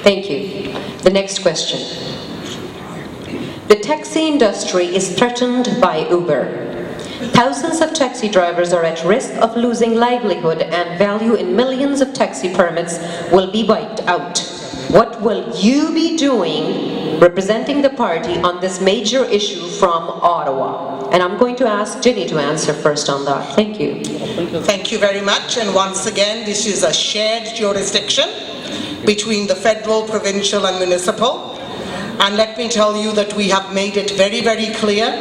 Thank you. The next question. The taxi industry is threatened by Uber. Thousands of taxi drivers are at risk of losing livelihood, and value in millions of taxi permits will be wiped out. What will you be doing representing the party on this major issue from Ottawa? And I'm going to ask Jinny to answer first on that. Thank you. Thank you very much. And once again, this is a shared jurisdiction between the federal, provincial and municipal. And let me tell you that we have made it very, very clear.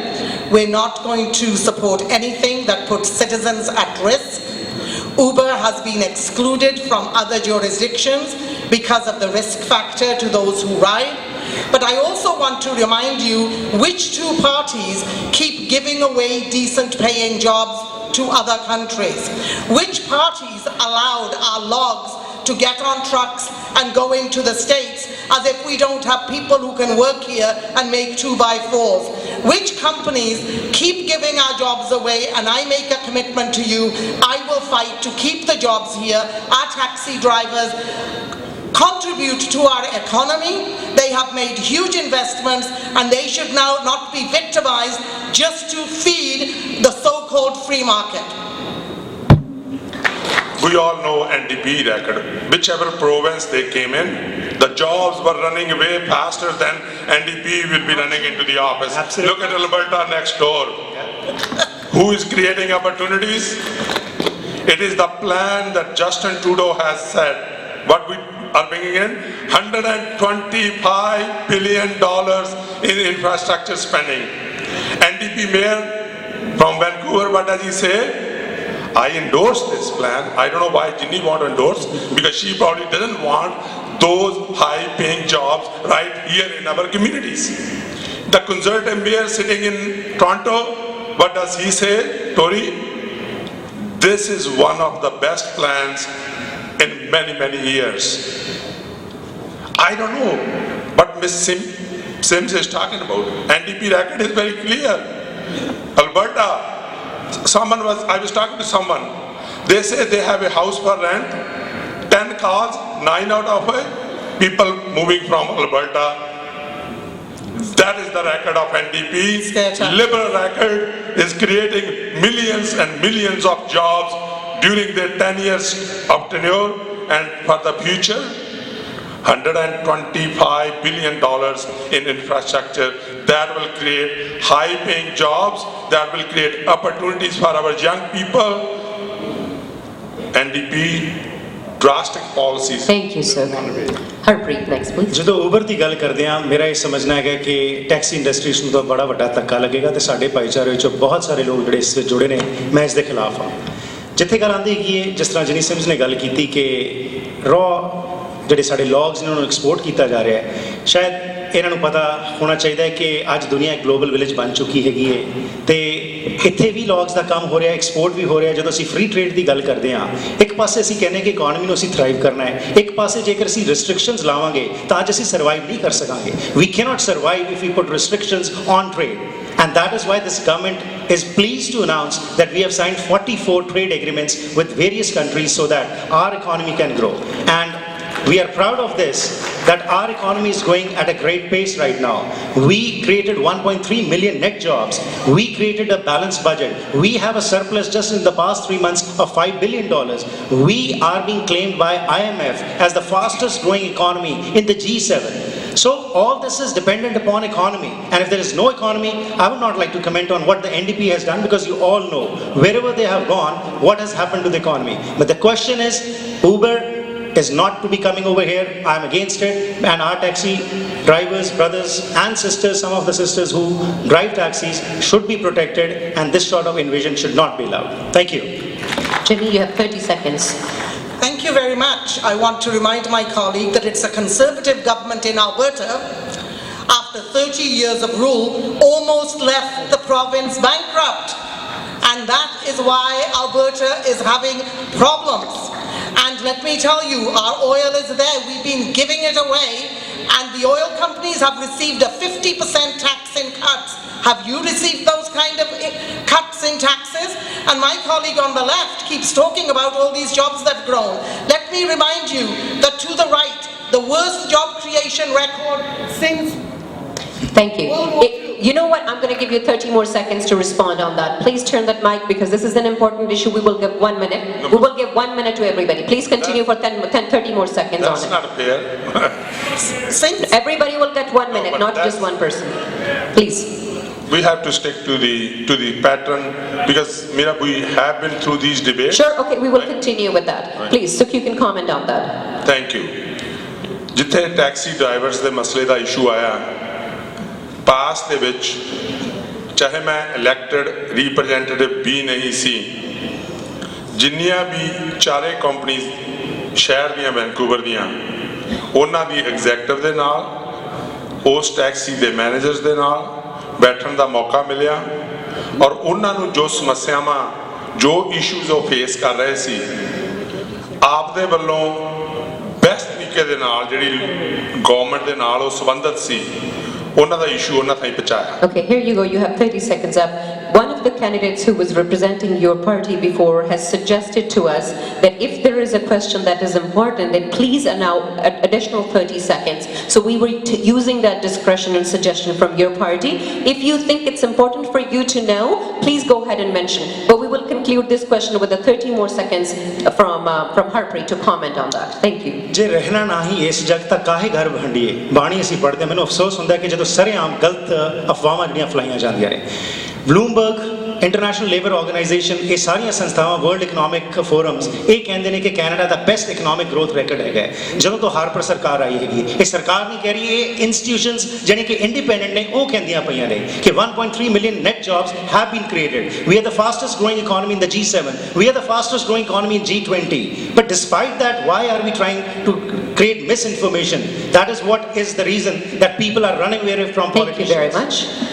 We're not going to support anything that puts citizens at risk. Uber has been excluded from other jurisdictions because of the risk factor to those who ride. But I also want to remind you which two parties keep giving away decent paying jobs to other countries. Which parties allowed our logs to get on trucks and go into the States as if we don't have people who can work here and make 2x4s. Which companies keep giving our jobs away, and I make a commitment to you, I will fight to keep the jobs here. Our taxi drivers contribute to our economy. They have made huge investments and they should now not be victimized just to feed the so-called free market. We all know NDP record. Whichever province they came in, the jobs were running way faster than NDP will be running into the office. Absolutely. Look at Alberta next door. Who is creating opportunities? It is the plan that Justin Trudeau has said. What we are bringing in, $125 billion in infrastructure spending. NDP mayor from Vancouver, what does he say? I endorse this plan. I don't know why Jinny won't endorse, because she probably doesn't want those high-paying jobs right here in our communities. The Conservative mayor sitting in Toronto, what does he say, Tory? This is one of the best plans in many, many years. I don't know what Ms. Sims is talking about. NDP record is very clear. Alberta, I was talking to someone, they say they have a house for rent, 10 cars, 9 out of it, people moving from Alberta. That is the record of NDP. Liberal record is creating millions and millions of jobs during their 10 years of tenure, and for the future, $125 billion in infrastructure that will create high-paying jobs, that will create opportunities for our young people. NDP drastic policies. Thank you, sir. Harpreet, next please. ਜਦੋਂ Uber ਦੀ ਗੱਲ ਕਰਦੇ ਹਾਂ, ਮੇਰਾ ਇਹ ਸਮਝਣਾ ਹੈਗਾ ਕਿ taxi industry ਨੂੰ ਤਾਂ ਬੜਾ ਵੱਡਾ ਧੱਕਾ ਲੱਗੇਗਾ ਤੇ ਸਾਡੇ ਭਾਈਚਾਰੇ ਵਿੱਚੋਂ ਬਹੁਤ ਸਾਰੇ ਲੋਕ ਜਿਹੜੇ ਇਸ ਵਿੱਚ ਜੁੜੇ ਨੇ, ਮੈਂ ਇਸ ਦੇ ਖਿਲਾਫ ਹਾਂ। ਜਿੱਥੇ ਗੱਲ ਆਉਂਦੀ ਹੈਗੀ ਹੈ, ਜਿਸ ਤਰ੍ਹਾਂ ਜਿਨੀ ਸਿਮਸ ਨੇ ਗੱਲ ਕੀਤੀ ਕਿ ਜਿਹੜੇ ਸਾਡੇ ਲੌਗਸ ਨੇ ਉਹਨਾਂ ਨੂੰ ਐਕਸਪੋਰਟ ਕੀਤਾ ਜਾ ਰਿਹਾ ਹੈ, ਸ਼ਾਇਦ ਇਹਨਾਂ ਨੂੰ ਪਤਾ ਹੋਣਾ ਚਾਹੀਦਾ ਹੈ ਕਿ ਅੱਜ ਦੁਨੀਆ ਇੱਕ ਗਲੋਬਲ ਵਿਲੇਜ ਬਣ ਚੁੱਕੀ ਹੈਗੀ ਹੈ ਤੇ ਇੱਥੇ ਵੀ ਲੌਗਸ ਦਾ ਕੰਮ ਹੋ ਰਿਹਾ, ਐਕਸਪੋਰਟ ਵੀ ਹੋ ਰਿਹਾ। ਜਦੋਂ ਅਸੀਂ ਫ੍ਰੀ ਟ੍ਰੇਡ ਦੀ ਗੱਲ ਕਰਦੇ ਹਾਂ, ਇੱਕ ਪਾਸੇ ਅਸੀਂ ਕਹਿੰਦੇ ਕਿ ਇਕੋਨਮੀ ਨੂੰ ਅਸੀਂ ਥਰਾਈਵ ਕਰਨਾ ਹੈ, ਇੱਕ ਪਾਸੇ ਜੇਕਰ ਅਸੀਂ ਰਿਸਟ੍ਰਿਕਸ਼ਨਸ ਲਾਵਾਂਗੇ ਤਾਂ ਅੱਜ ਅਸੀਂ ਸਰਵਾਈਵ ਨਹੀਂ ਕਰ ਸਕਾਂਗੇ। We cannot survive if we put restrictions on trade, and that is why this government is pleased to announce that we have signed 44 trade agreements with various countries so that our economy can grow. And we are proud of this, that our economy is going at a great pace right now. We created 1.3 million net jobs. We created a balanced budget. We have a surplus just in the past 3 months of $5 billion. We are being claimed by IMF as the fastest growing economy in the G7. So all this is dependent upon economy, and if there is no economy, I would not like to comment on what the NDP has done, because you all know wherever they have gone what has happened to the economy. But the question is, Uber is not to be coming over here. I am against it, and our taxi drivers, brothers and sisters, some of the sisters who drive taxis, should be protected, and this sort of invasion should not be allowed. Thank you. Jinny, you have 30 seconds. Thank you very much. I want to remind my colleague that it's a Conservative government in Alberta, after 30 years of rule, almost left the province bankrupt. And that is why Alberta is having problems. And let me tell you, our oil is there. We've been giving it away, and the oil companies have received a 50% tax in cuts. Have you received those kind of cuts in taxes? And my colleague on the left keeps talking about all these jobs that have grown. Let me remind you that to the right, the worst job creation record since Thank you. World War You know what? I'm going to give you 30 more seconds to respond on that. Please turn that mic because this is an important issue. We will give 1 minute. We will give 1 minute to everybody. Please continue for 30 more seconds on That's it. not fair. since Everybody will get 1 minute, but not just that's- one person. Please. We have to stick to the pattern because Meera, we have been through these debates. Sure, okay, we will continue with that. Please, Sukh, you can comment on that. Thank you. ਜਿੱਥੇ taxi drivers ਦੇ ਮਸਲੇ ਦਾ issue ਆਇਆ ਪਾਸ ਦੇ ਵਿੱਚ ਚਾਹੇ ਮੈਂ elected representative ਵੀ ਨਹੀਂ ਸੀ ਜਿੰਨੀਆਂ ਵੀ ਚਾਰੇ ਕੰਪਨੀਆਂ ਸ਼ਹਿਰ ਦੀਆਂ ਵੈਨਕੂਵਰ ਦੀਆਂ ਉਹਨਾਂ ਦੀ ਐਗਜ਼ੈਕਟਿਵ ਦੇ ਨਾਲ ਉਸ ਟੈਕਸੀ ਦੇ ਮੈਨੇਜਰਸ ਦੇ ਨਾਲ ਬੈਠਣ ਦਾ ਮੌਕਾ ਮਿਲਿਆ ਔਰ ਉਹਨਾਂ ਨੂੰ ਜੋ ਸਮੱਸਿਆਵਾਂ ਜੋ ਇਸ਼ੂਜ਼ ਉਹ ਫੇਸ ਕਰ ਰਹੇ ਸੀ ਆਪ ਦੇ ਵੱਲੋਂ ਬੈਸਟ ਤਰੀਕੇ ਦੇ ਨਾਲ ਜਿਹੜੀ ਗਵਰਨਮੈਂਟ ਦੇ ਨਾਲ ਉਹ ਸੰਬੰਧਿਤ ਸੀ ਉਹਨਾਂ ਦਾ ਇਸ਼ੂ ਉਹਨਾਂ ਤਾਈਂ ਪਹੁੰਚਾਇਆ Okay, here you go. You have 30 seconds up. One of the candidates who was representing your party before has suggested to us that if there is a question that is important, then please allow additional 30 seconds. So we were using that discretion and suggestion from your party. If you think it's important for you to know, please go ahead and mention. But we will conclude this question with the 30 more seconds from Harpreet to comment on that. Thank you. ਜੇ ਰਹਿਣਾ ਨਾ ਹੀ ਇਸ ਜਗ ਤਾਂ ਕਾਹੇ ਘਰ ਵੰਡੀਏ ਬਾਣੀ ਅਸੀਂ ਪੜ੍ਹਦੇ ਮੈਨੂੰ ਅਫਸੋਸ ਹੁੰਦਾ ਕਿ ਜਦੋਂ ਸਰੇਆਮ ਗਲਤ ਅਫਵਾਹਾਂ ਜਿਹੜੀਆਂ ਫਲਾਈਆਂ ਜਾਂਦੀਆਂ ਨੇ ਬਲੂਮਬਰਗ ਇੰਟਰਨੈਸ਼ਨਲ ਲੇਬਰ ਆਰਗੇਨਾਈਜੇਸ਼ਨ ਇਹ ਸਾਰੀਆਂ ਸੰਸਥਾਵਾਂ ਵਰਲਡ ਇਕਨੋਮਿਕ ਫੋਰਮਸ ਇਹ ਕਹਿੰਦੇ ਨੇ ਕਿ ਕੈਨੇਡਾ ਦਾ ਬੈਸਟ ਇਕਨੋਮਿਕ ਗਰੋਥ ਰੈਕਡ ਹੈਗਾ ਜਦੋਂ ਤੋਂ ਹਾਰਪਰ ਸਰਕਾਰ ਆਈ ਹੈਗੀ ਇਹ ਸਰਕਾਰ ਨਹੀਂ ਕਹਿ ਰਹੀ ਇਹ ਇੰਸਟੀਟਿਊਸ਼ਨਸ ਜਿਹੜੀ ਕਿ ਇੰਡੀਪੈਂਡੈਂਟ ਨੇ ਉਹ ਕਹਿੰਦੀਆਂ ਪਈਆਂ ਨੇ ਕਿ 1.3 million net jobs have been created. We are the fastest growing economy in the G7. We are the fastest growing economy in G20. But despite that, why are we trying to create misinformation? That is what is the reason that people are running away from politicians. Thank you very much.